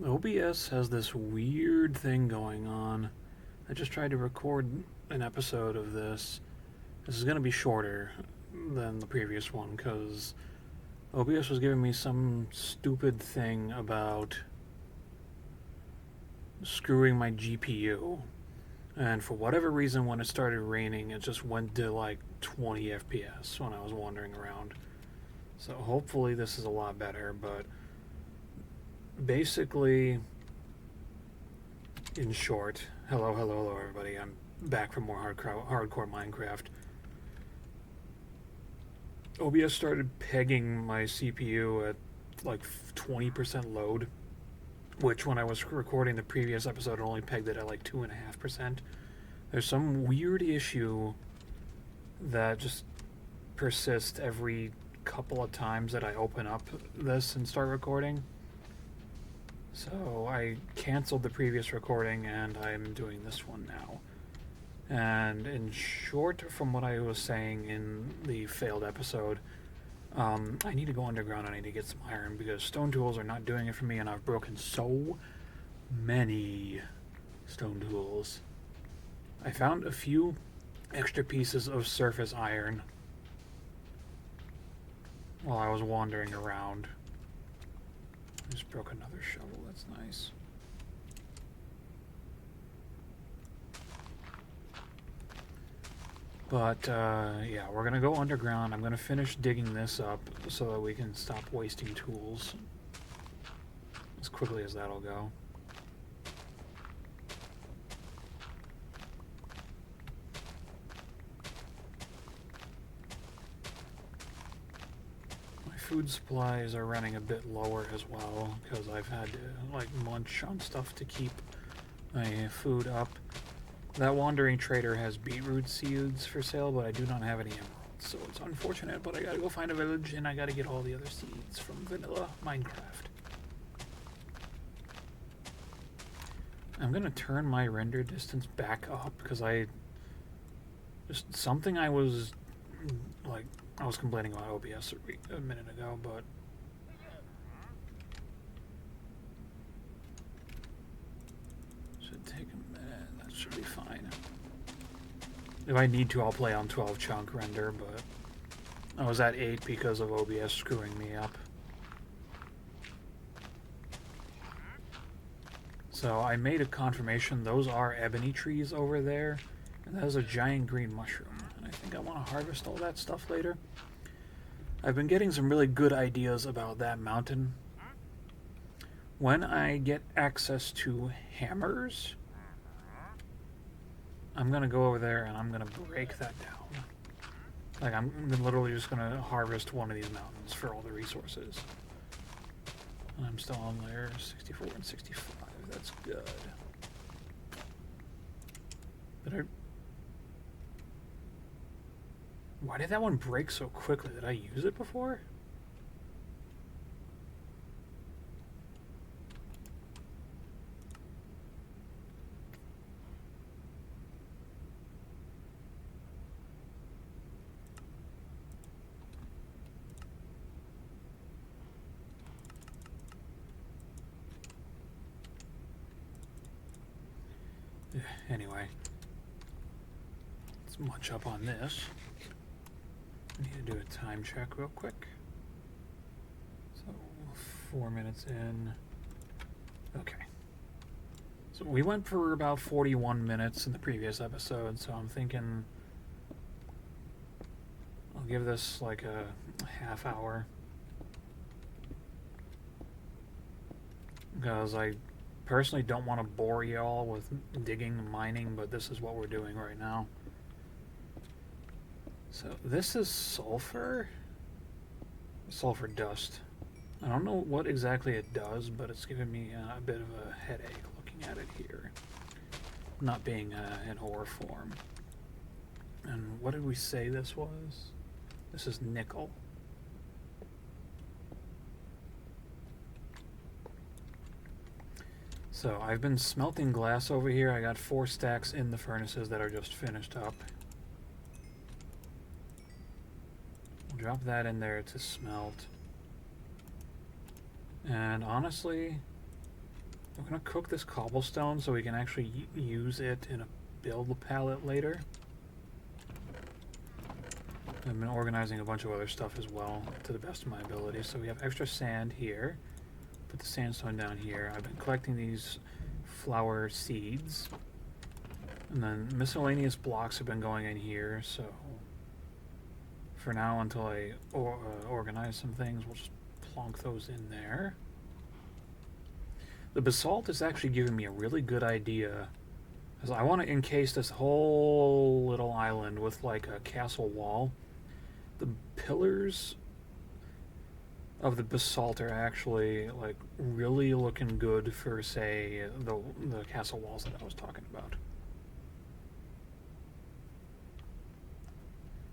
OBS has this weird thing going on. I just tried to record an episode of this. This is going to be shorter than the previous one because OBS was giving me some stupid thing about screwing my GPU. And for whatever reason, when it started raining, it just went to like 20 FPS when I was wandering around. So hopefully this is a lot better, but basically, in short, hello, everybody. I'm back for more hardcore Minecraft. OBS started pegging my CPU at like 20% load, which when I was recording the previous episode, it only pegged it at like 2.5%. There's some weird issue that just persists every couple of times that I open up this and start recording. So I canceled the previous recording and I'm doing this one now. And in short, from what I was saying in the failed episode, I need to go underground. I need to get some iron because stone tools are not doing it for me, and I've broken so many stone tools. I found a few extra pieces of surface iron while I was wandering around. I just broke another shovel. That's nice. But yeah, we're gonna go underground. I'm gonna finish digging this up so that we can stop wasting tools as quickly as that'll go. My food supplies are running a bit lower as well because I've had to like munch on stuff to keep my food up. That wandering trader has beetroot seeds for sale, but I do not have any emeralds, so it's unfortunate, but I gotta go find a village and I gotta get all the other seeds from vanilla Minecraft. I'm gonna turn my render distance back up because something I was complaining about OBS a minute ago, but should take a minute. That should be fine. If I need to, I'll play on 12 chunk render, but I was at 8 because of OBS screwing me up. So I made a confirmation. Those are ebony trees over there, and that is a giant green mushroom. And I think I want to harvest all that stuff later. I've been getting some really good ideas about that mountain. When I get access to hammers, I'm going to go over there and I'm going to break that down. Like, I'm literally just going to harvest one of these mountains for all the resources. And I'm still on layer 64 and 65. That's good. Why did that one break so quickly? Did I use it before? Anyway, let's munch up on this. I need to do a time check real quick. So 4 minutes in. Okay. So we went for about 41 minutes in the previous episode, so I'm thinking I'll give this like a half hour. Because I personally don't want to bore y'all with digging and mining, but this is what we're doing right now. So this is sulfur dust. I don't know what exactly it does, but it's giving me a bit of a headache looking at it here. Not being in ore form. And what did we say this was? This is nickel. So I've been smelting glass over here. I got 4 stacks in the furnaces that are just finished up. We'll drop that in there to smelt. And honestly, I'm going to cook this cobblestone so we can actually use it in a build palette later. I've been organizing a bunch of other stuff as well to the best of my ability. So we have extra sand here. Put the sandstone down here. I've been collecting these flower seeds. And then miscellaneous blocks have been going in here. So for now, until I organize some things, we'll just plonk those in there. The basalt is actually giving me a really good idea. Because I want to encase this whole little island with like a castle wall. The pillars of the basalt are actually like really looking good for, say, the castle walls that I was talking about.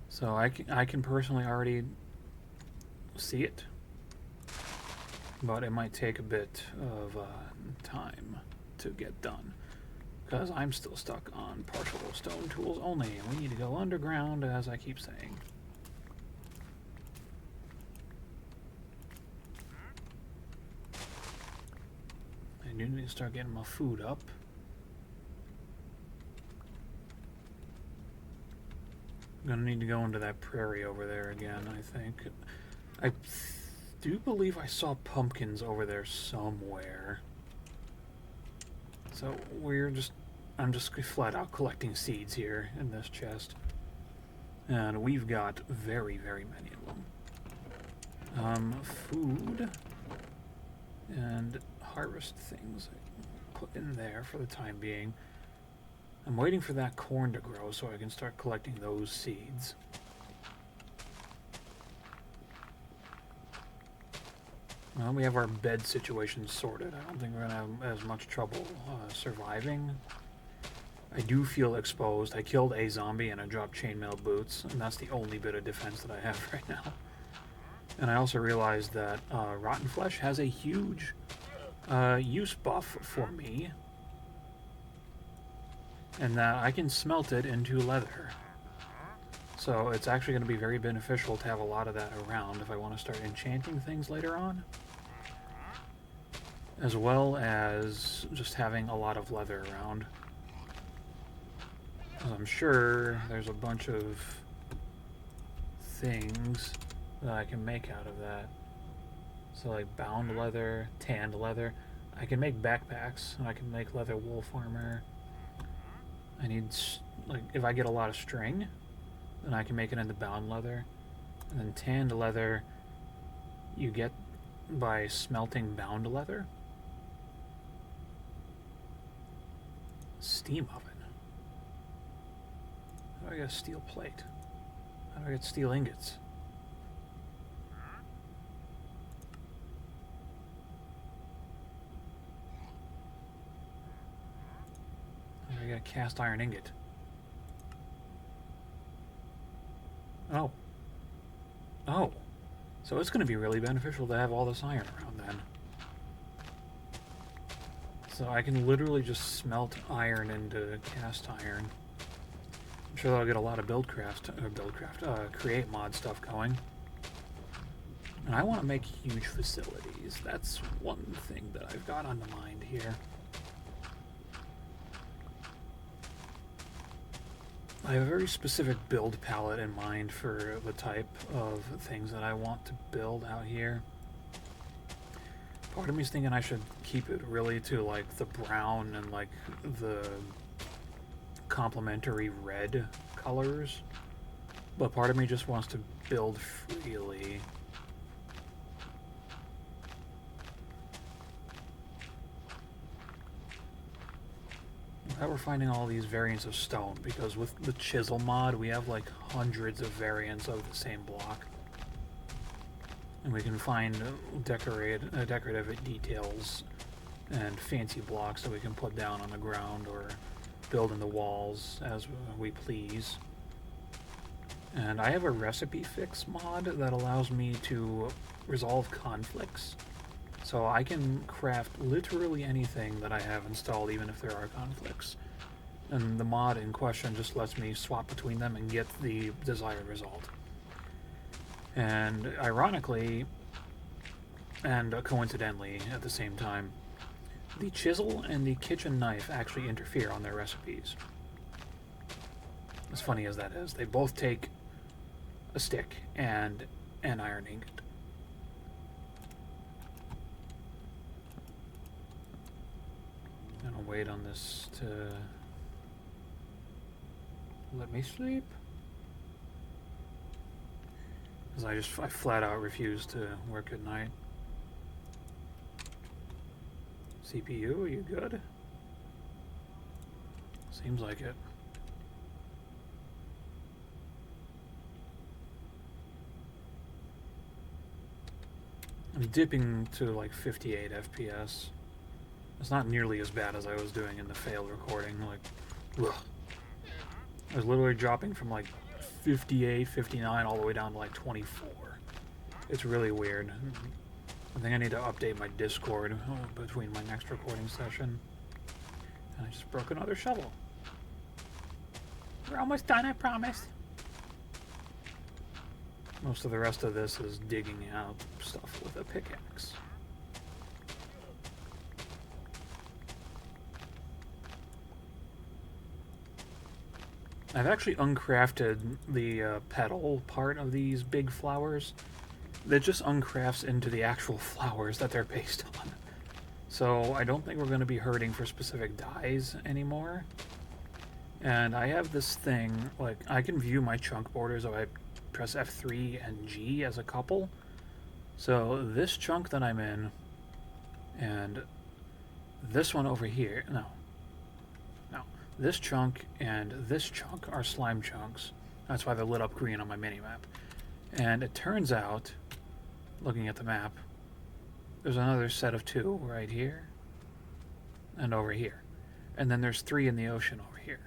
So I can personally already see it, but it might take a bit of time to get done because I'm still stuck on partial stone tools only, and we need to go underground, as I keep saying. I do need to start getting my food up. I'm gonna need to go into that prairie over there again, I think. I do believe I saw pumpkins over there somewhere. So I'm just flat out collecting seeds here in this chest. And we've got very, very many of them. Food and harvest things I put in there for the time being. I'm waiting for that corn to grow so I can start collecting those seeds. Well, we have our bed situation sorted. I don't think we're going to have as much trouble surviving. I do feel exposed. I killed a zombie and I dropped chainmail boots, and that's the only bit of defense that I have right now. And I also realized that rotten flesh has a huge use buff for me, and that I can smelt it into leather. So it's actually going to be very beneficial to have a lot of that around if I want to start enchanting things later on, as well as just having a lot of leather around. I'm sure there's a bunch of things that I can make out of that. So like bound leather, tanned leather. I can make backpacks, and I can make leather wolf armor. I need, like, if I get a lot of string, then I can make it into bound leather. And then tanned leather you get by smelting bound leather. Steam oven. How do I get a steel plate? How do I get steel ingots? How do I get a cast iron ingot? Oh. Oh. So it's going to be really beneficial to have all this iron around then. So I can literally just smelt iron into cast iron. I'm sure that'll get a lot of create mod stuff going. And I want to make huge facilities. That's one thing that I've got on the mind here. I have a very specific build palette in mind for the type of things that I want to build out here. Part of me is thinking I should keep it really to like the brown and like the complementary red colors, but part of me just wants to build freely. Now we're finding all these variants of stone, because with the chisel mod we have like hundreds of variants of the same block. And we can find decorative details and fancy blocks that we can put down on the ground or build in the walls as we please. And I have a recipe fix mod that allows me to resolve conflicts. So I can craft literally anything that I have installed, even if there are conflicts. And the mod in question just lets me swap between them and get the desired result. And ironically, and coincidentally at the same time, the chisel and the kitchen knife actually interfere on their recipes. As funny as that is, they both take a stick and an iron ingot. I'm gonna wait on this to let me sleep, because I flat out refuse to work at night. CPU, are you good? Seems like it. I'm dipping to like 58 FPS. It's not nearly as bad as I was doing in the failed recording. Like, ugh. I was literally dropping from like 58, 59 all the way down to like 24. It's really weird. I think I need to update my Discord between my next recording session. And I just broke another shovel. We're almost done, I promise. Most of the rest of this is digging out stuff with a pickaxe. I've actually uncrafted the petal part of these big flowers. That just uncrafts into the actual flowers that they're based on. So I don't think we're going to be hurting for specific dyes anymore. And I have this thing, like, I can view my chunk borders if I press F3 and G as a couple. So this chunk that I'm in, and this one over here, no, this chunk and this chunk are slime chunks. That's why they're lit up green on my minimap. And it turns out, looking at the map, there's another set of 2 right here and over here. And then there's 3 in the ocean over here.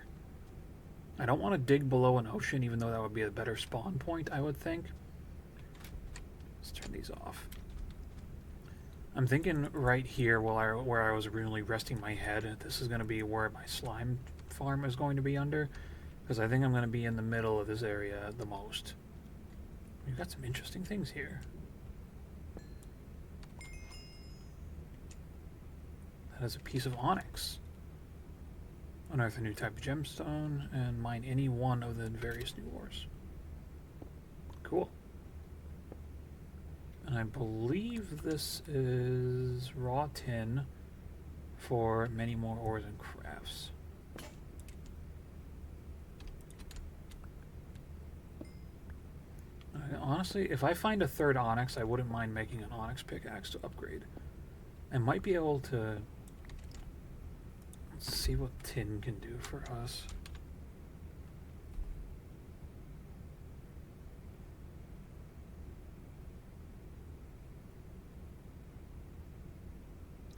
I don't want to dig below an ocean, even though that would be a better spawn point, I would think. Let's turn these off. I'm thinking right here where I was originally resting my head, this is going to be where my slime farm is going to be under, because I think I'm going to be in the middle of this area the most. We've got some interesting things here. That is a piece of onyx. Unearth a new type of gemstone and mine any one of the various new ores. Cool. And I believe this is raw tin for many more ores and crafts. Honestly, if I find a third onyx, I wouldn't mind making an onyx pickaxe to upgrade. I might be able to... Let's see what tin can do for us.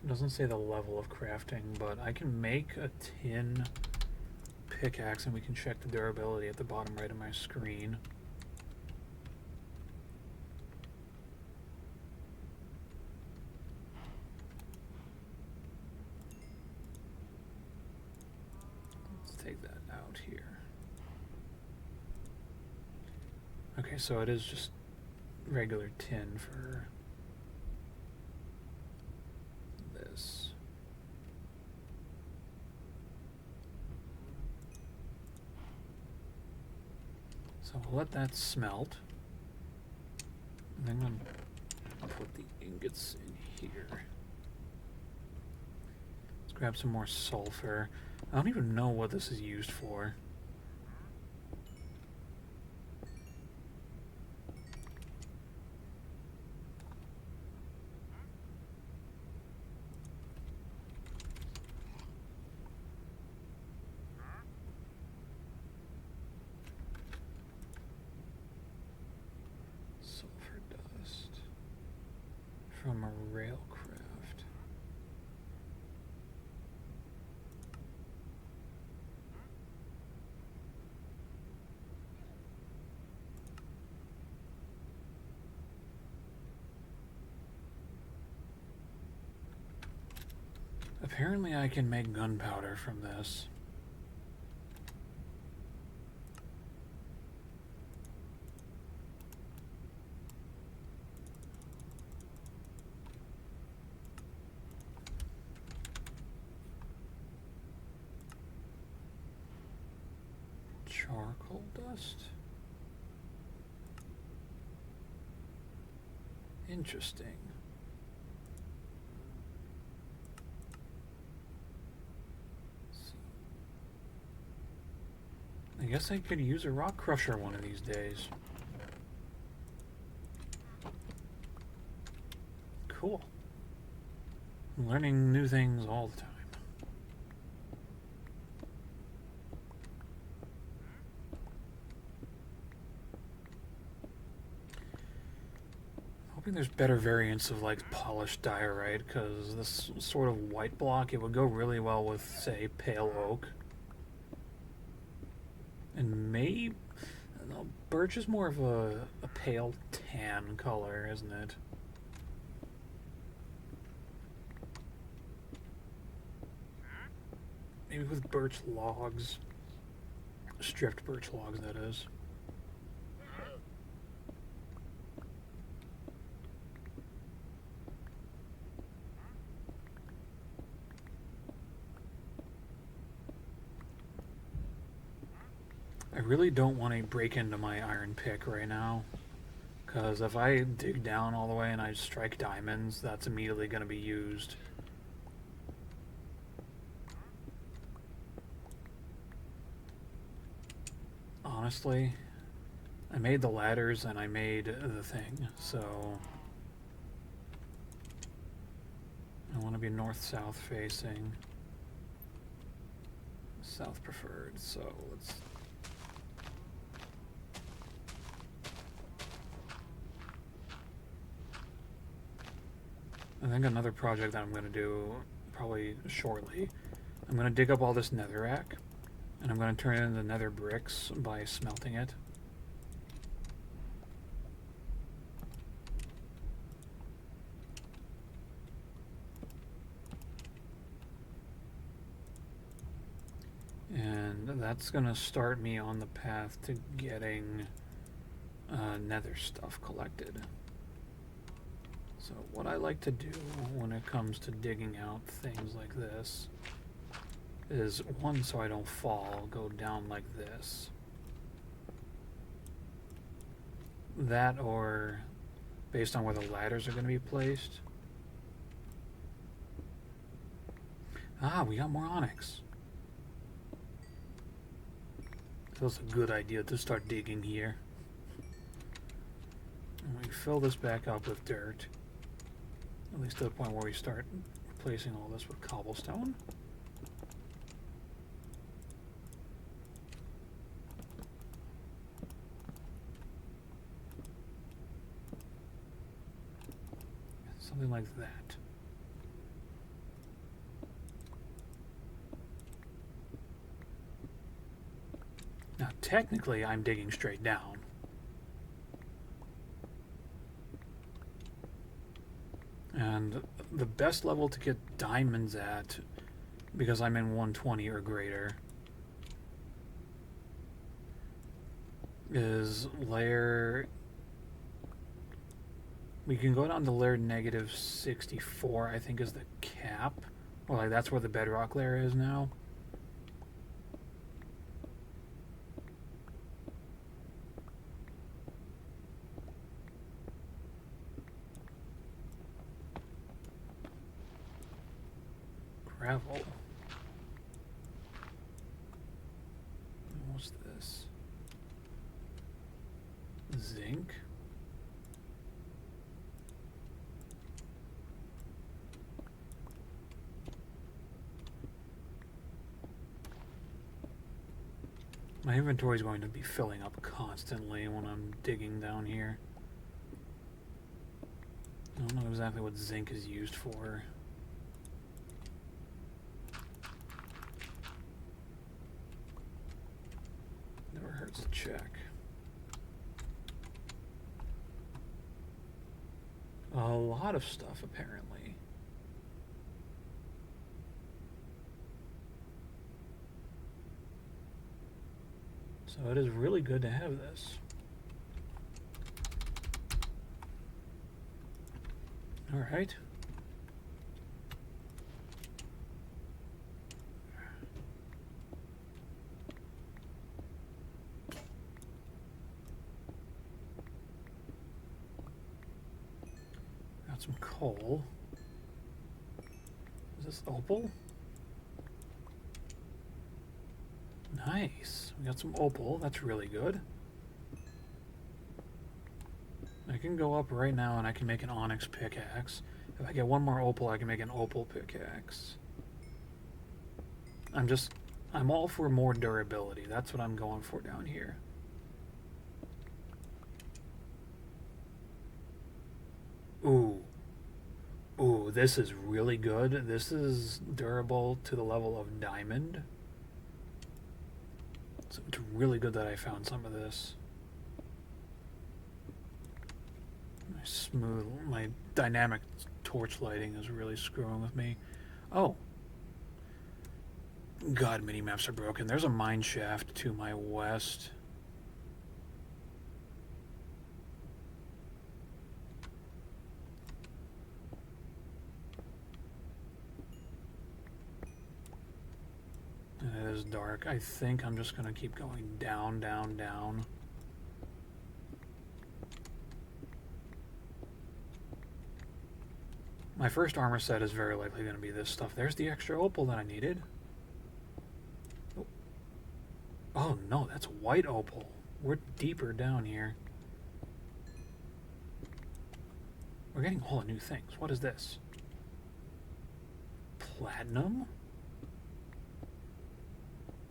It doesn't say the level of crafting, but I can make a tin pickaxe, and we can check the durability at the bottom right of my screen. Take that out here. Okay, so it is just regular tin for this. So we'll let that smelt. And then I'll put the ingots in here. Let's grab some more sulfur. I don't even know what this is used for. Sulfur dust from a railcraft. Apparently I can make gunpowder from this. charcoal dust. Interesting. I guess I could use a rock crusher one of these days. Cool. I'm learning new things all the time. Hoping there's better variants of like polished diorite, because this sort of white block, it would go really well with, say, pale oak. And maybe no, birch is more of a pale tan color, isn't it? Maybe with birch logs. Stripped birch logs, that is. I really don't want to break into my iron pick right now, because if I dig down all the way and I strike diamonds, that's immediately going to be used. Honestly, I made the ladders and I made the thing, so I want to be north-south facing. South preferred, so let's... I think another project that I'm going to do probably shortly, I'm going to dig up all this netherrack, and I'm going to turn it into nether bricks by smelting it. And that's going to start me on the path to getting nether stuff collected. So what I like to do when it comes to digging out things like this is, one, so I don't fall, go down like this. That, or based on where the ladders are going to be placed. Ah, we got more onyx. So it's a good idea to start digging here. And we fill this back up with dirt. At least to the point where we start replacing all this with cobblestone. Something like that. Now, technically, I'm digging straight down. And the best level to get diamonds at, because I'm in 120 or greater, is layer... We can go down to layer negative 64, I think is the cap. Well, like that's where the bedrock layer is now. Gravel. What's this? Zinc. My inventory is going to be filling up constantly when I'm digging down here. I don't know exactly what zinc is used for. Never hurts to check. A lot of stuff, apparently. So it is really good to have this. All right. got some coal. Is this opal? Nice. We got some opal. That's really good. I can go up right now and I can make an onyx pickaxe. If I get one more opal, I can make an opal pickaxe. I'm all for more durability. That's what I'm going for down here. Ooh. Ooh, this is really good. This is durable to the level of diamond. So it's really good that I found some of this. My dynamic torch lighting is really screwing with me. Oh. God, mini-maps are broken. There's a mine shaft to my west. It is dark. I think I'm just going to keep going down, down, down. My first armor set is very likely going to be this stuff. There's the extra opal that I needed. Oh no, that's white opal. We're deeper down here. We're getting all new things. What is this? Platinum?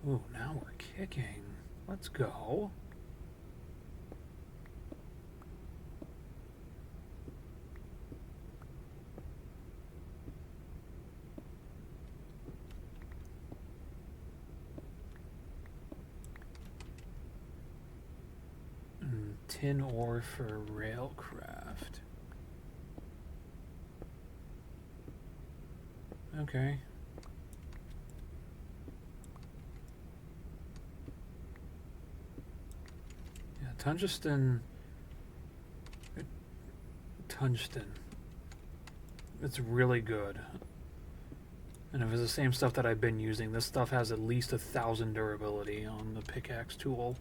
Ooh, now we're kicking. Let's go. Tin ore for railcraft. Okay. Yeah, tungsten. Tungsten. It's really good. And if it's the same stuff that I've been using, this stuff has at least 1,000 durability on the pickaxe tool.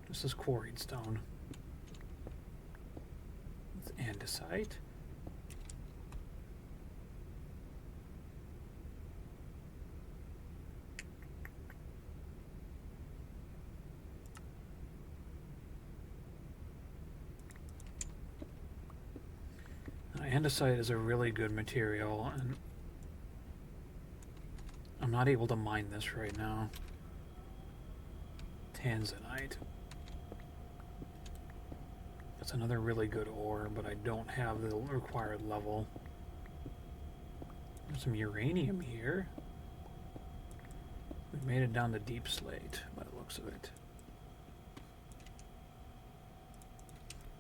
This is quarried stone. It's andesite. Andesite is a really good material, and I'm not able to mine this right now. Tanzanite. That's another really good ore, but I don't have the required level. There's some uranium here. We've made it down to deep slate, by the looks of it.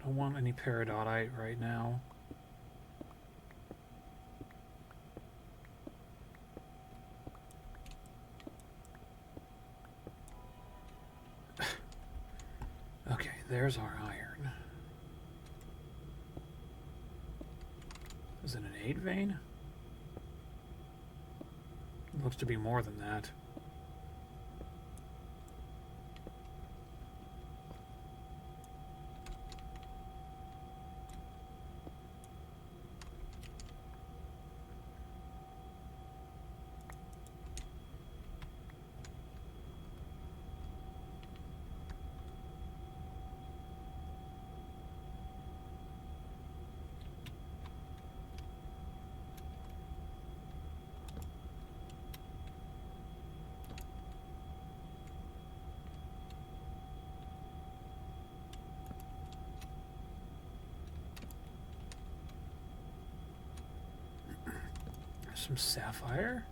Don't want any peridotite right now. Okay, there's our iron. Is it an 8 vein? Looks to be more than that. Some sapphire.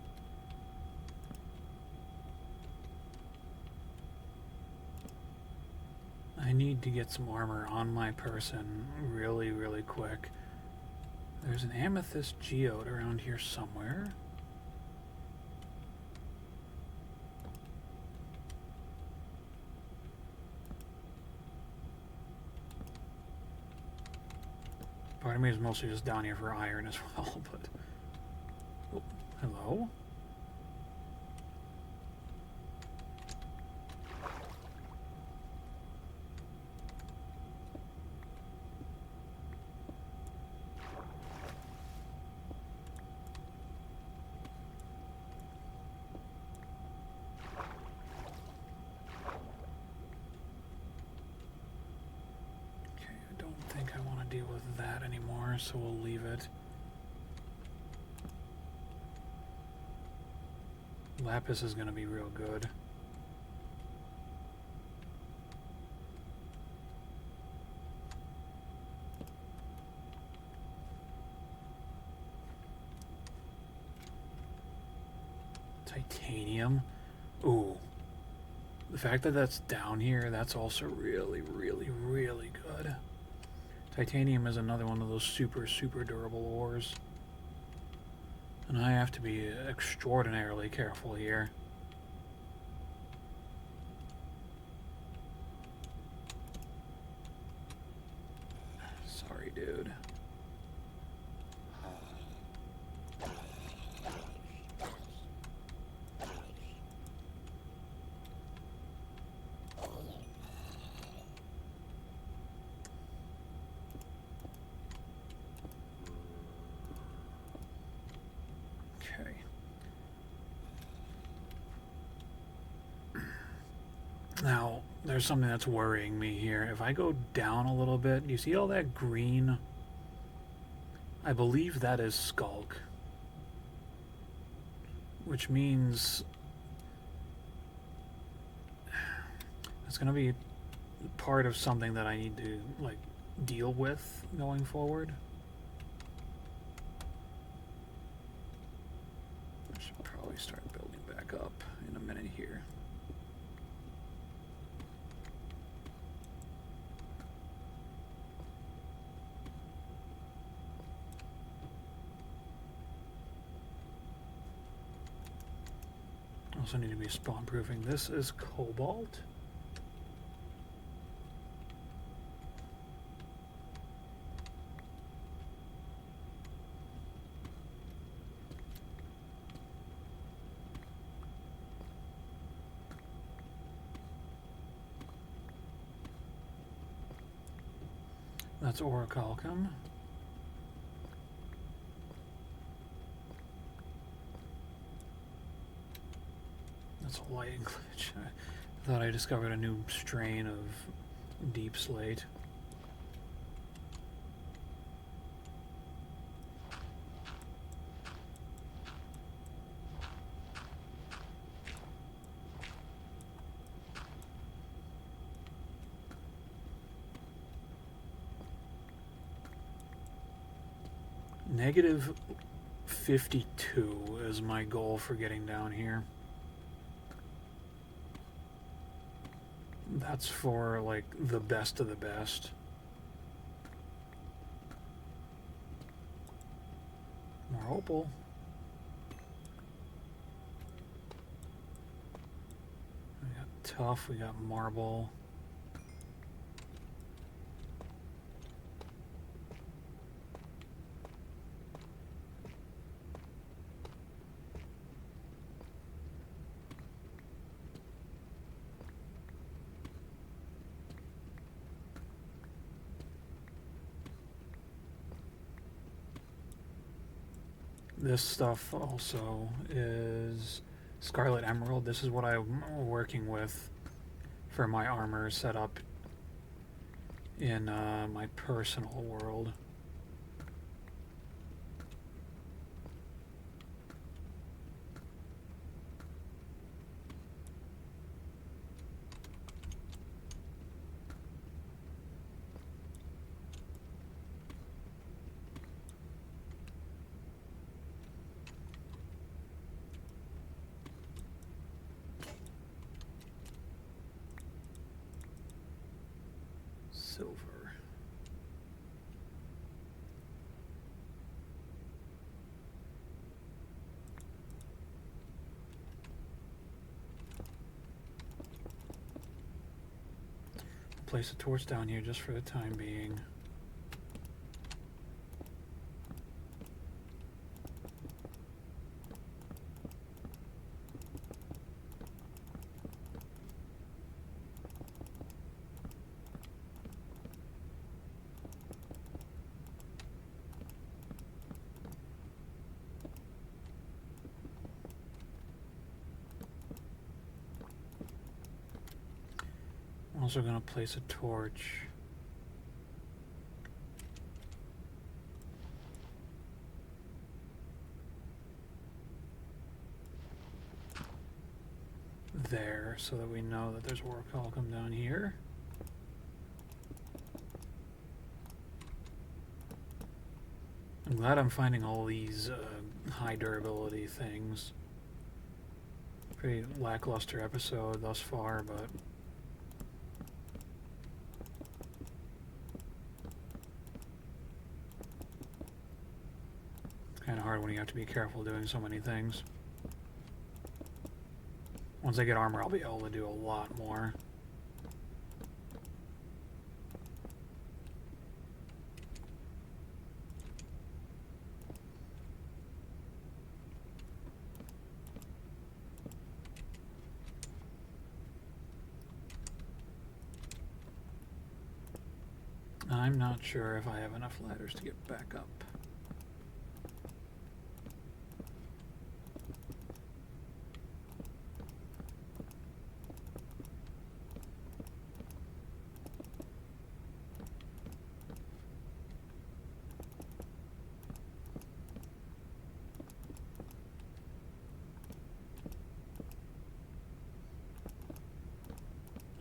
I need to get some armor on my person really, really quick. There's an amethyst geode around here somewhere. Part of me is mostly just down here for iron as well, but... Oh, hello? deal with that anymore, so we'll leave it. Lapis is going to be real good. Titanium. Ooh. The fact that that's down here, that's also really, really, really good. Titanium is another one of those super, super durable ores. And I have to be extraordinarily careful here. Sorry, dude. Okay. Now, there's something that's worrying me here. If I go down a little bit, you see all that green? I believe that is Skulk. Which means it's going to be part of something that I need to, like, deal with going forward. I should probably start building back up in a minute here. Also need to be spawn proofing. This is cobalt. That's orichalcum. That's a lighting glitch. I thought I discovered a new strain of deep slate. Negative 52 is my goal for getting down here. That's for, like, the best of the best. More opal. We got tough, we got marble. This stuff also is Scarlet Emerald. This is what I'm working with for my armor setup in my personal world. Silver. Place a torch down here just for the time being. I'm also going to place a torch there so that we know that there's work all come down here. I'm glad I'm finding all these high durability things. Pretty lackluster episode thus far, but it's kind of hard when you have to be careful doing so many things. Once I get armor, I'll be able to do a lot more. I'm not sure if I have enough ladders to get back up.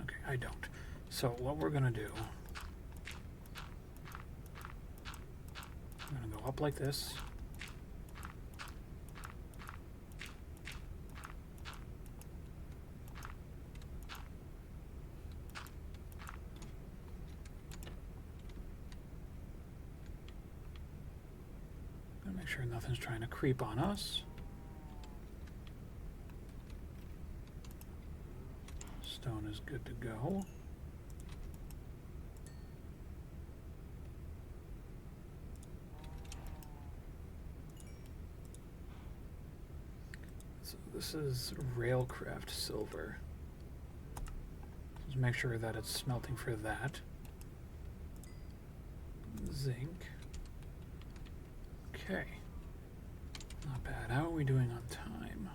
Okay, I don't. So what we're gonna do, I'm gonna go up like this. Gotta make sure nothing's trying to creep on us. Stone is good to go. So this is Railcraft silver. Just make sure that it's smelting for that. Zinc. Okay. Not bad. How are we doing on time?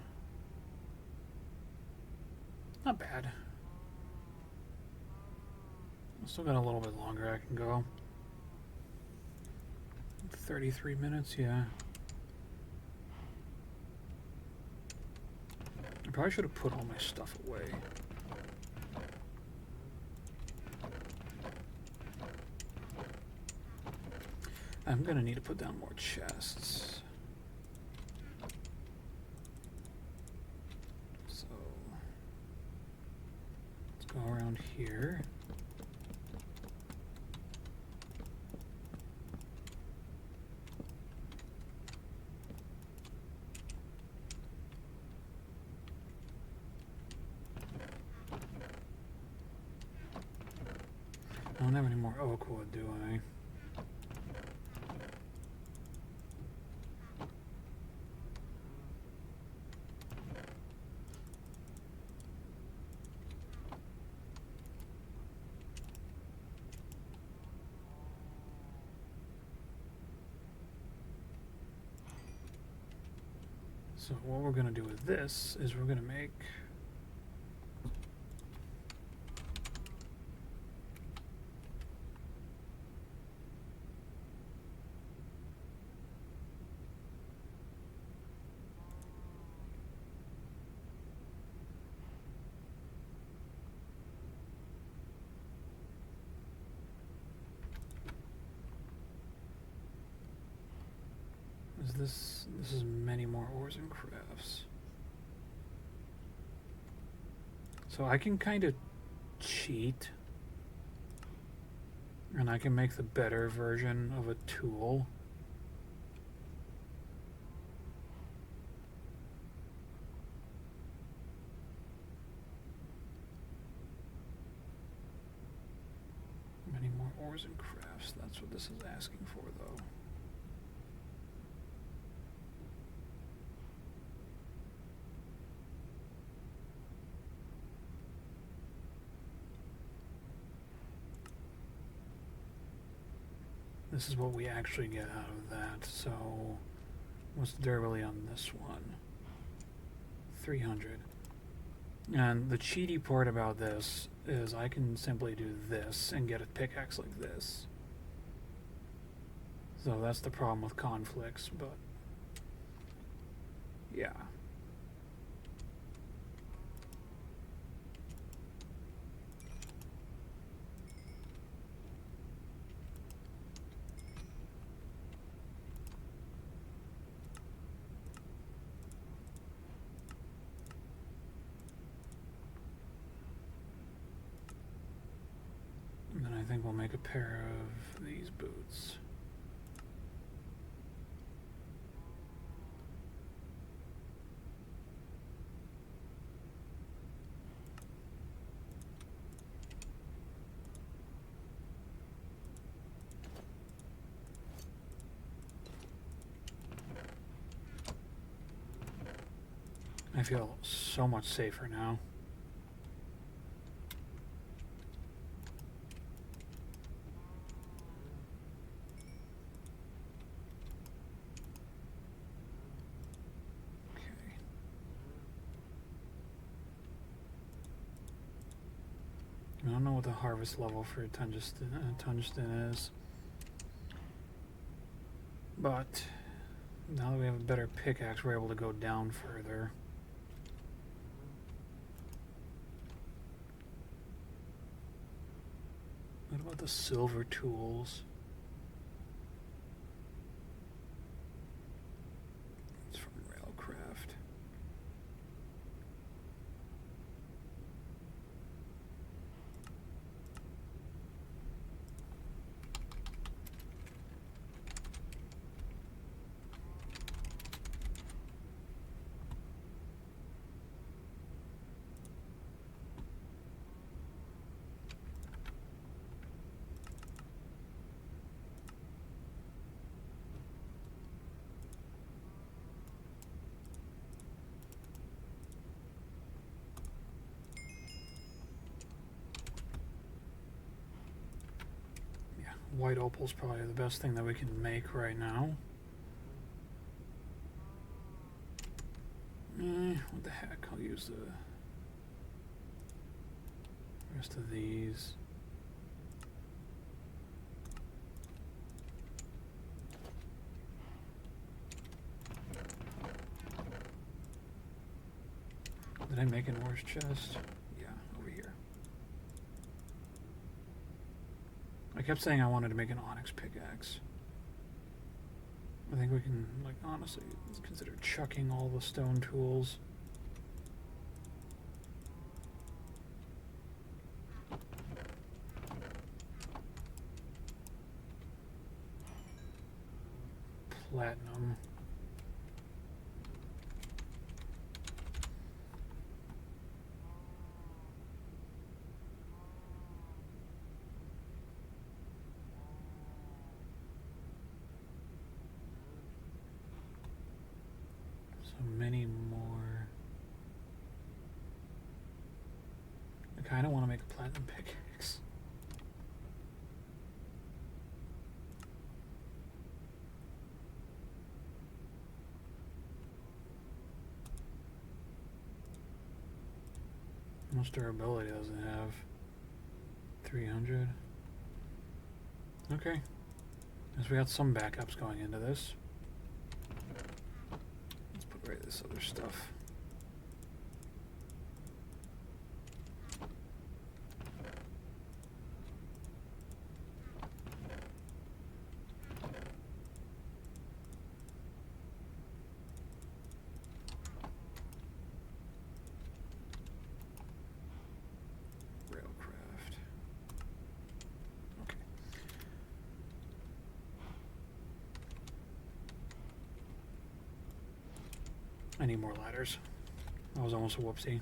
Not bad. Still got a little bit longer I can go. 33 minutes, yeah. I probably should have put all my stuff away. I'm gonna need to put down more chests. So let's go around here. I don't have any more oak wood, do I? So what we're going to do with this is we're going to make this is many more ores and crafts. So I can kind of cheat and I can make the better version of a tool. Many more ores and crafts. That's what this is asking for, though. This is what we actually get out of that. So what's the durability on this one? 300. And the cheaty part about this is I can simply do this and get a pickaxe like this. So that's the problem with conflicts, but yeah. think we'll make a pair of these boots. I feel so much safer now. I don't know what the harvest level for tungsten is, but now that we have a better pickaxe, we're able to go down further. What about the silver tools? It's from Railcraft. White opal's probably the best thing that we can make right now. What the heck? I'll use the rest of these. Did I make an ores chest? Yeah, over here. I kept saying I wanted to make an onyx pickaxe. I think we can, like, honestly consider chucking all the stone tools. Platinum. Many more. I kind of want to make a platinum pickaxe. How much durability does it have? 300. Okay. Guess we got some backups going into this. Right, this other stuff. Railcraft. Okay. I need more ladders. That was almost a whoopsie.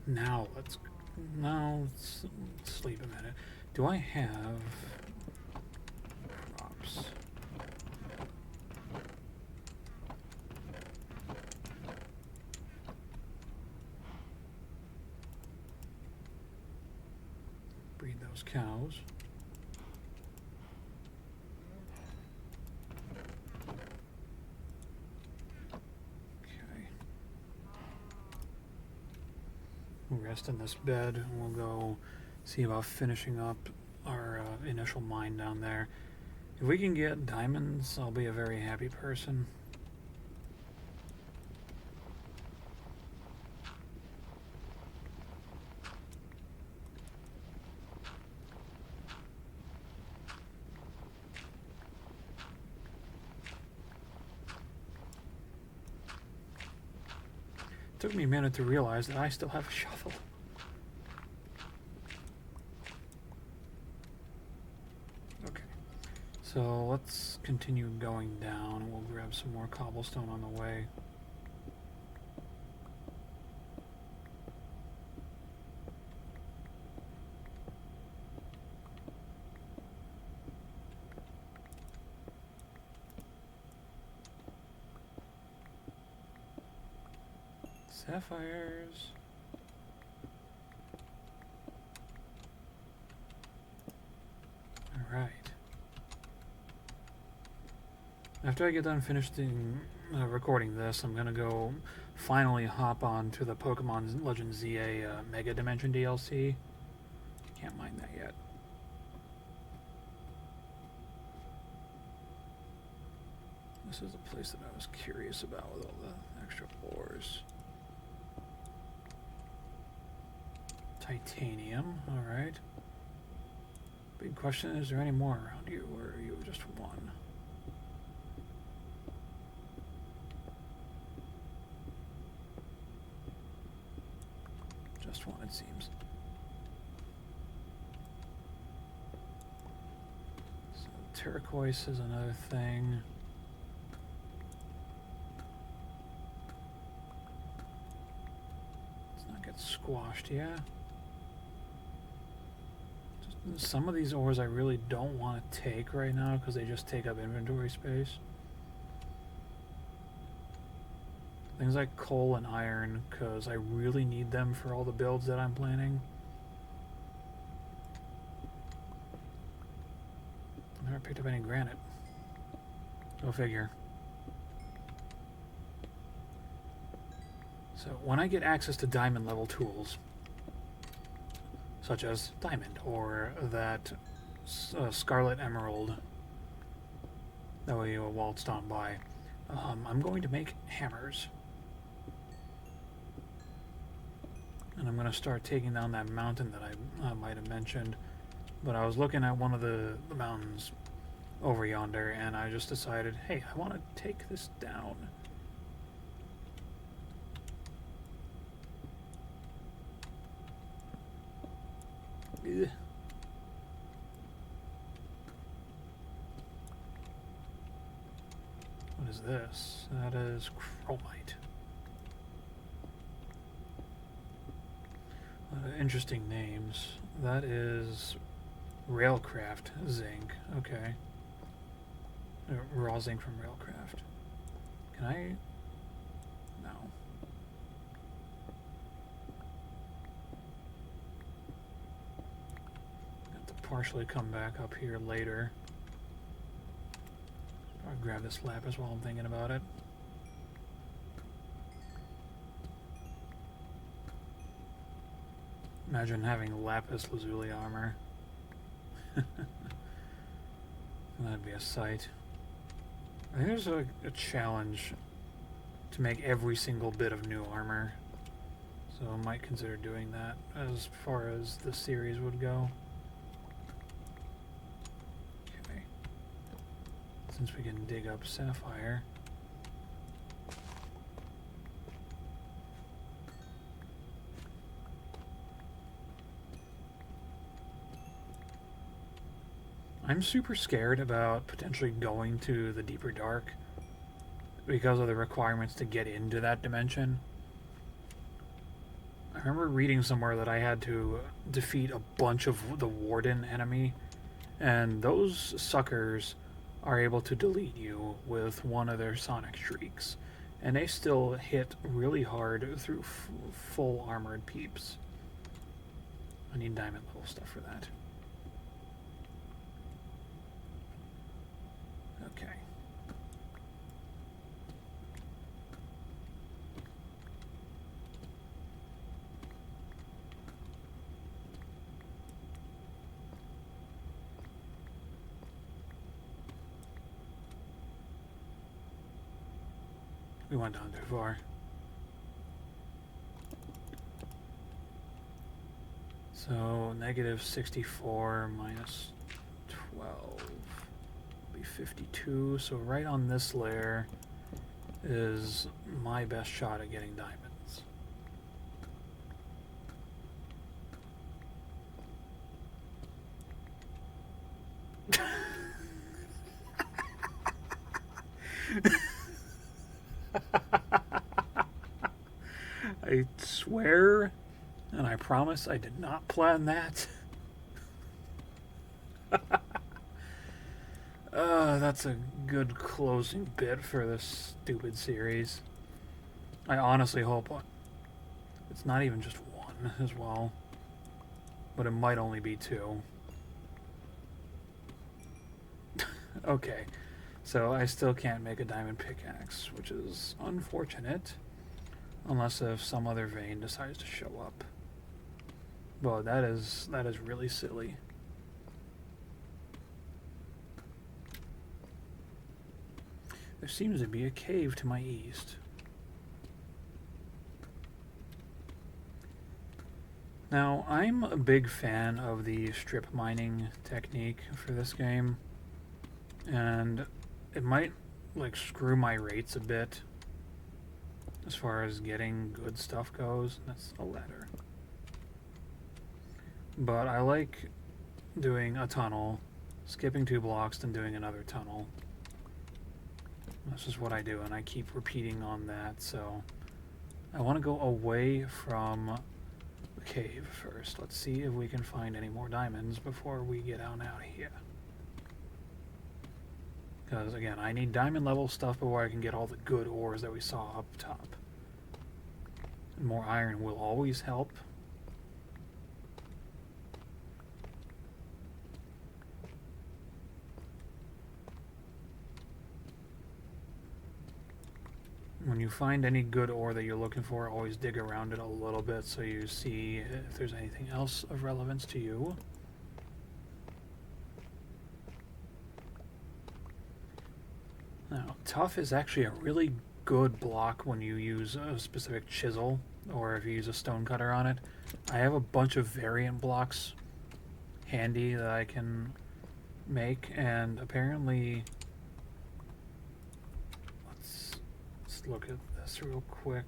Now let's sleep a minute. Do I have props? Breed those cows. We'll rest in this bed and we'll go see about finishing up our initial mine down there. If we can get diamonds, I'll be a very happy person. It took me a minute to realize that I still have a shovel. Okay, so let's continue going down. We'll grab some more cobblestone on the way. Sapphires. Alright. After I get done finishing recording this, I'm gonna go finally hop on to the Pokemon Legend ZA Mega Dimension DLC. Can't mine that yet. This is a place that I was curious about with all the extra ores. Titanium, alright. Big question, is there any more around you, or are you just one? Just one, it seems. So turquoise is another thing. Let's not get squashed, yeah. Some of these ores I really don't want to take right now because they just take up inventory space. Things like coal and iron, because I really need them for all the builds that I'm planning. I never picked up any granite. Go figure. So when I get access to diamond level tools, such as diamond or that scarlet emerald that we waltzed on by, I'm going to make hammers. And I'm going to start taking down that mountain that I might have mentioned. But I was looking at one of the mountains over yonder, and I just decided, hey, I want to take this down. Ugh. What is this? That is chromite. Interesting names. That is Railcraft zinc. Okay. Raw zinc from Railcraft. Can I? No. Have to partially come back up here later. I'll grab this lapis while I'm thinking about it. Imagine having lapis lazuli armor. That'd be a sight. I think there's a challenge to make every single bit of new armor, so I might consider doing that as far as the series would go. Okay. Since we can dig up sapphire. I'm super scared about potentially going to the deeper dark because of the requirements to get into that dimension. I remember reading somewhere that I had to defeat a bunch of the Warden enemy, and those suckers are able to delete you with one of their sonic shrieks, and they still hit really hard through full armored peeps. I need diamond level stuff for that. Okay. We went down too far. So negative 64 minus 12 will be 52. So right on this layer is my best shot at getting diamonds. I swear, and I promise I did not plan that. That's a good closing bit for this stupid series. I honestly hope it's not even just one as well, but it might only be two. Okay, so I still can't make a diamond pickaxe, which is unfortunate, unless if some other vein decides to show up. Well, that is really silly. There seems to be a cave to my east. Now, I'm a big fan of the strip mining technique for this game, and it might like screw my rates a bit as far as getting good stuff goes. That's a ladder. But I like doing a tunnel, skipping 2 blocks, then doing another tunnel. This is what I do, and I keep repeating on that, so I want to go away from the cave first. Let's see if we can find any more diamonds before we get out of here. Because, again, I need diamond level stuff before I can get all the good ores that we saw up top. More iron will always help. When you find any good ore that you're looking for, always dig around it a little bit so you see if there's anything else of relevance to you. Now, tough is actually a really good block when you use a specific chisel or if you use a stone cutter on it. I have a bunch of variant blocks handy that I can make, and apparently let's look at this real quick.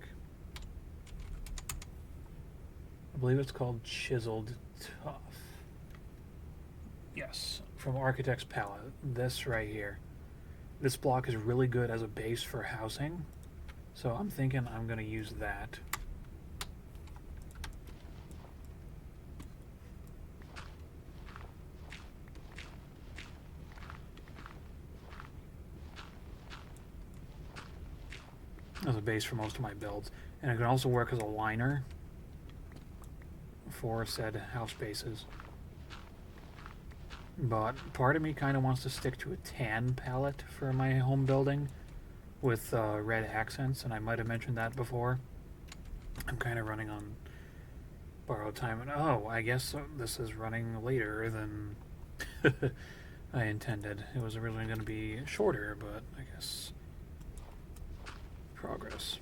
I believe it's called Chiseled Tough. Yes, from Architect's Palette. This right here. This block is really good as a base for housing, so I'm thinking I'm going to use that. As a base for most of my builds. And it can also work as a liner for said house bases. But part of me kind of wants to stick to a tan palette for my home building with red accents, and I might have mentioned that before. I'm kind of running on borrowed time, and oh, I guess this is running later than I intended. It was originally going to be shorter, but I guess progress.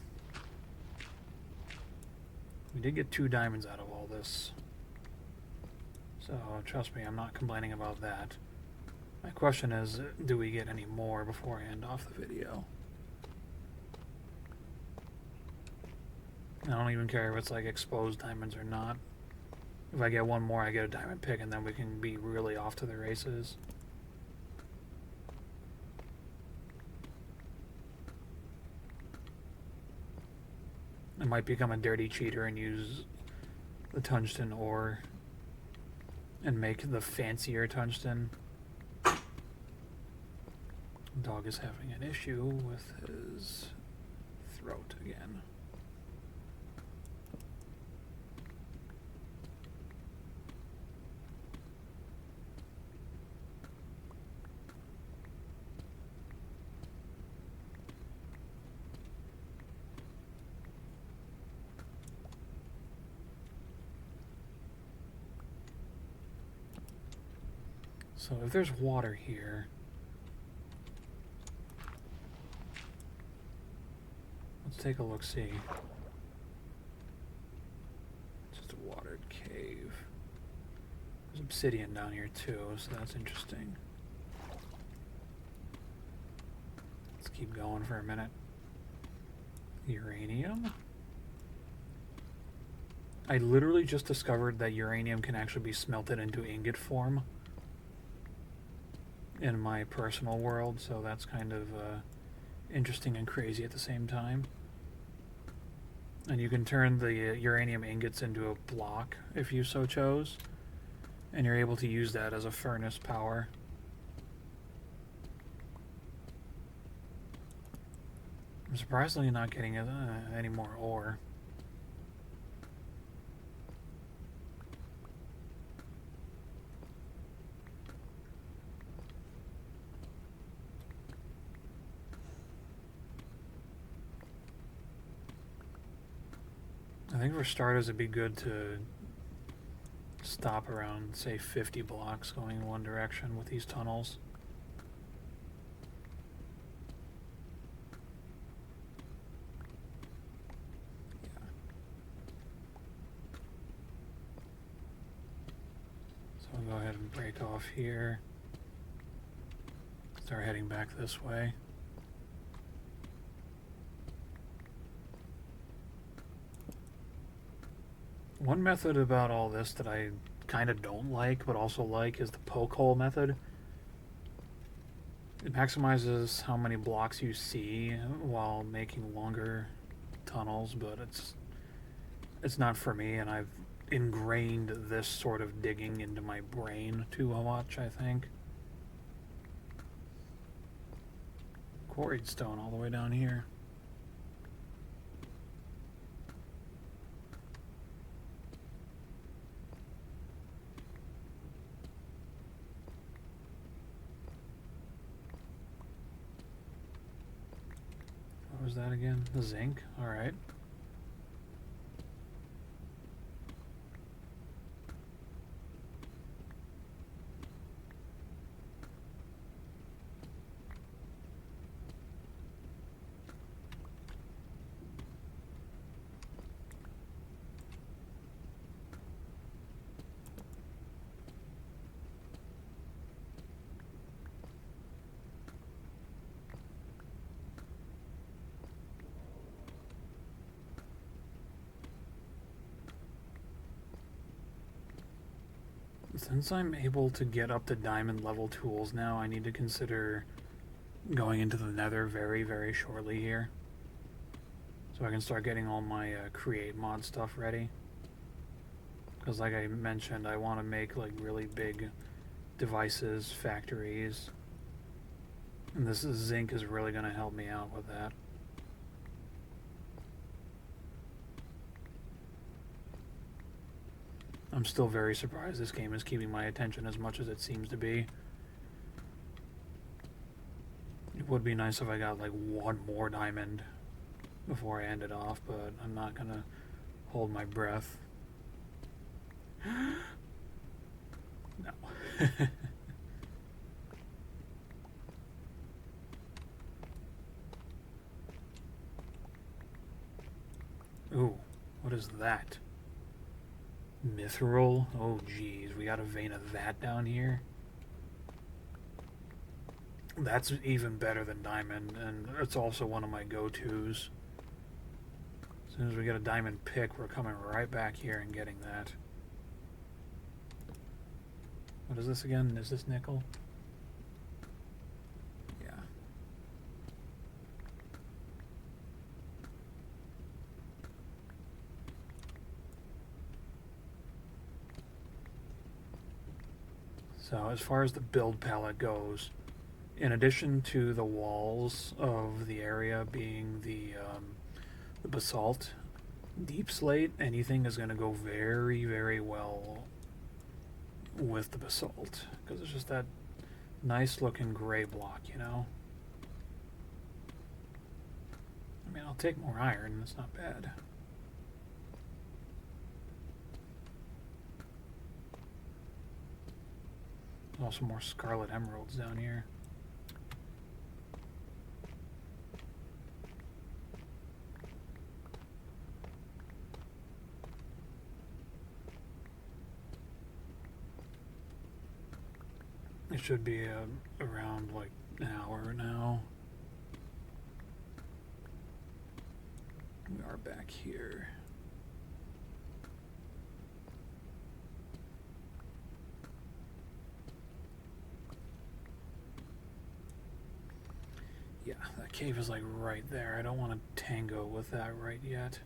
We did get 2 diamonds out of all this. So, trust me, I'm not complaining about that. My question is, do we get any more before I end off the video? I don't even care if it's like exposed diamonds or not. If I get one more, I get a diamond pick, and then we can be really off to the races. I might become a dirty cheater and use the tungsten ore and make the fancier tungsten. Dog is having an issue with his throat again. So if there's water here, Let's take a look-see. Just a watered cave. There's obsidian down here too, so that's interesting. Let's keep going for a minute. Uranium? I literally just discovered that uranium can actually be smelted into ingot form in my personal world, so that's kind of interesting and crazy at the same time. And you can turn the uranium ingots into a block if you so chose, and you're able to use that as a furnace power. I'm surprisingly not getting any more ore. I think for starters it'd be good to stop around, say, 50 blocks going in one direction with these tunnels. Yeah. So I'll go ahead and break off here. Start heading back this way. One method about all this that I kind of don't like, but also like, is the poke hole method. It maximizes how many blocks you see while making longer tunnels, but it's not for me, and I've ingrained this sort of digging into my brain too much, I think. Quarried stone all the way down here. What was that again? The zinc? Alright. Since I'm able to get up to diamond level tools now, I need to consider going into the nether very, very shortly here. So I can start getting all my create mod stuff ready. Because like I mentioned, I want to make like really big devices, factories. And this zinc is really going to help me out with that. I'm still very surprised this game is keeping my attention as much as it seems to be. It would be nice if I got like one more diamond before I end it off, but I'm not gonna hold my breath. No. Ooh, what is that? Mithril? Oh geez, we got a vein of that down here. That's even better than diamond, and it's also one of my go-tos. As soon as we get a diamond pick, we're coming right back here and getting that. What is this again? Is this nickel? Yeah. So as far as the build palette goes, in addition to the walls of the area being the basalt, deep slate, anything is going to go very, very well with the basalt, because it's just that nice looking gray block, you know? I mean, I'll take more iron, that's not bad. Also more scarlet emeralds down here. It should be around like an hour now. We are back here. Yeah, that cave is like right there. I don't want to tango with that right yet.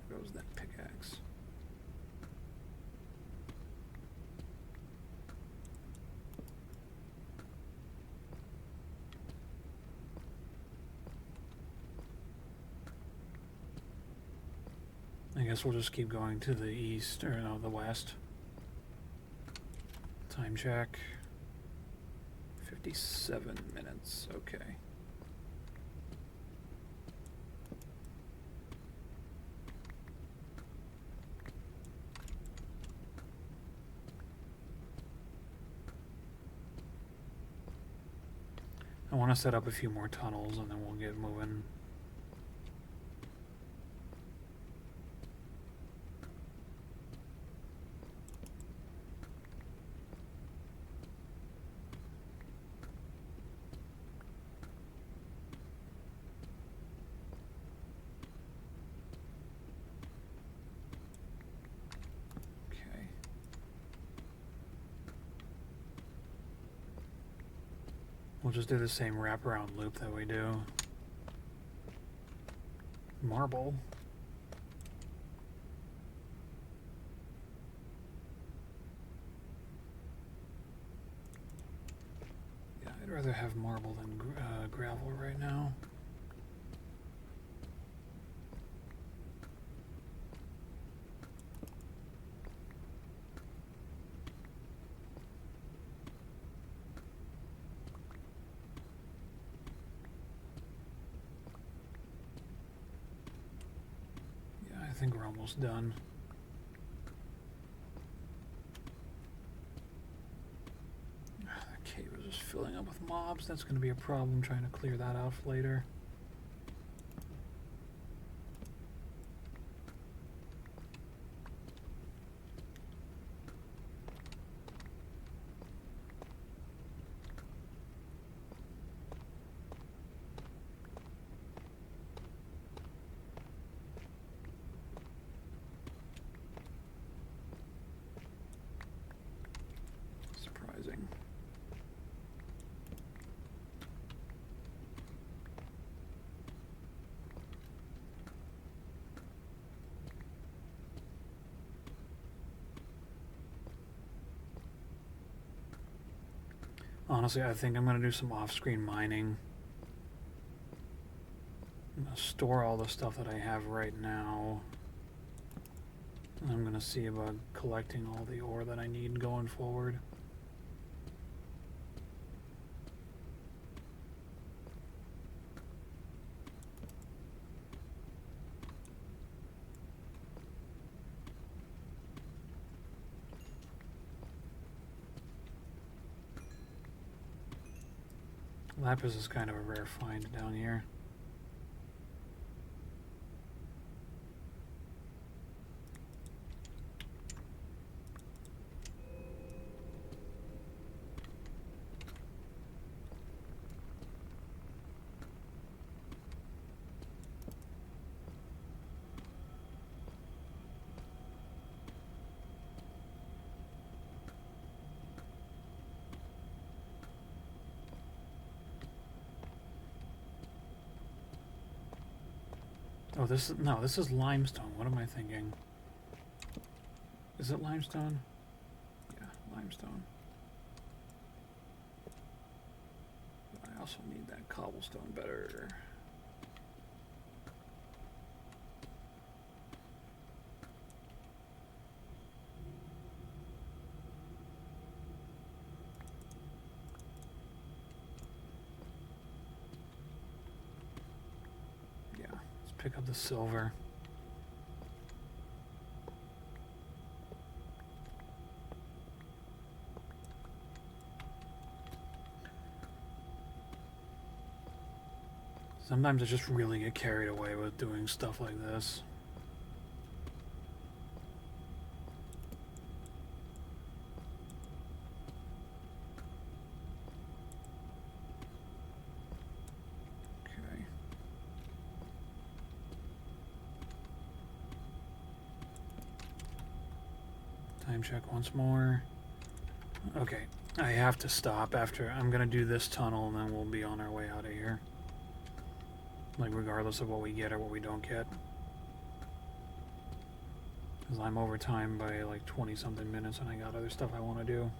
There goes that pickaxe. I guess we'll just keep going to the east, or no, the west. Time check. 57 minutes, okay. I want to set up a few more tunnels and then we'll get moving. We'll just do the same wraparound loop that we do. Marble. Yeah, I'd rather have marble than gravel right now. I think we're almost done. That cave is just filling up with mobs. That's going to be a problem trying to clear that off later. Honestly, I think I'm going to do some off-screen mining. I'm going to store all the stuff that I have right now. And I'm going to see about collecting all the ore that I need going forward. Lapis is kind of a rare find down here. Oh, this is limestone. What am I thinking? Is it limestone? Yeah, limestone. I also need that cobblestone better. Pick up the silver. Sometimes I just really get carried away with doing stuff like this. Time check once more. Okay, I have to stop after. I'm gonna do this tunnel and then we'll be on our way out of here. Like, regardless of what we get or what we don't get. Because I'm over time by like 20 something minutes and I got other stuff I want to do.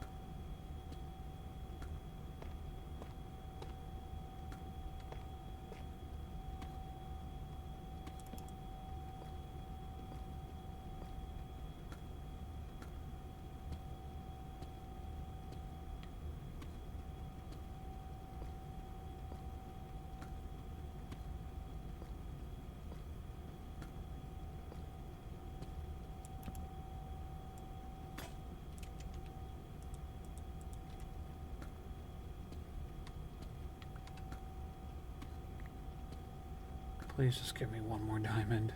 Please just give me one more diamond.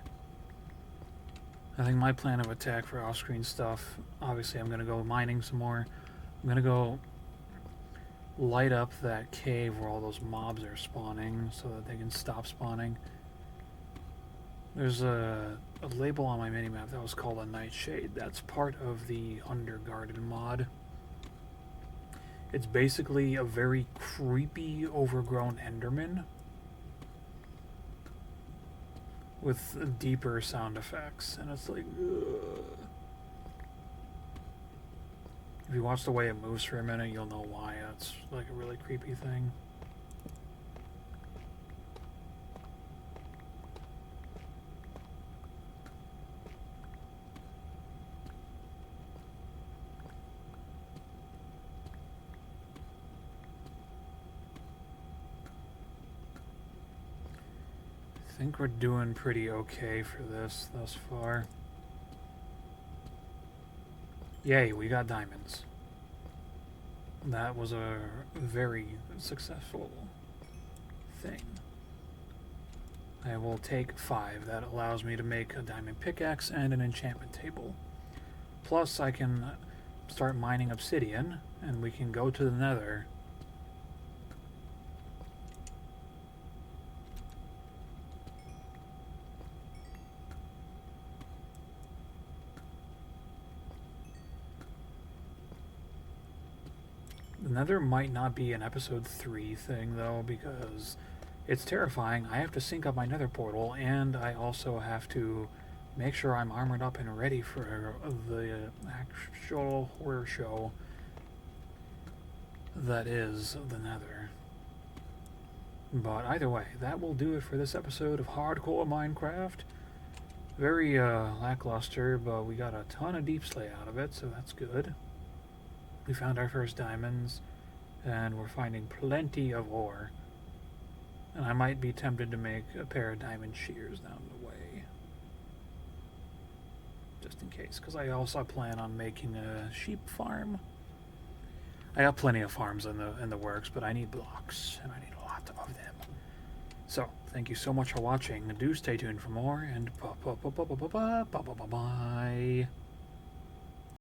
I think my plan of attack for off-screen stuff, obviously I'm going to go mining some more. I'm going to go light up that cave where all those mobs are spawning so that they can stop spawning. There's a label on my minimap that was called a Nightshade. That's part of the Undergarden mod. It's basically a very creepy, overgrown Enderman with deeper sound effects, and it's like, ugh. If you watch the way it moves for a minute, you'll know why. That's like a really creepy thing. I think we're doing pretty okay for this thus far. Yay, we got diamonds. That was a very successful thing. I will take 5. That allows me to make a diamond pickaxe and an enchantment table. Plus, I can start mining obsidian, and we can go to the nether. The nether might not be an episode 3 thing, though, because it's terrifying. I have to sync up my nether portal, and I also have to make sure I'm armored up and ready for the actual horror show that is the nether. But either way, that will do it for this episode of Hardcore Minecraft. Very lackluster, but we got a ton of deep slate out of it, so that's good. We found our first diamonds, and we're finding plenty of ore. And I might be tempted to make a pair of diamond shears down the way. Just in case, because I also plan on making a sheep farm. I got plenty of farms in the works, but I need blocks, and I need a lot of them. So, thank you so much for watching. Do stay tuned for more, and bye.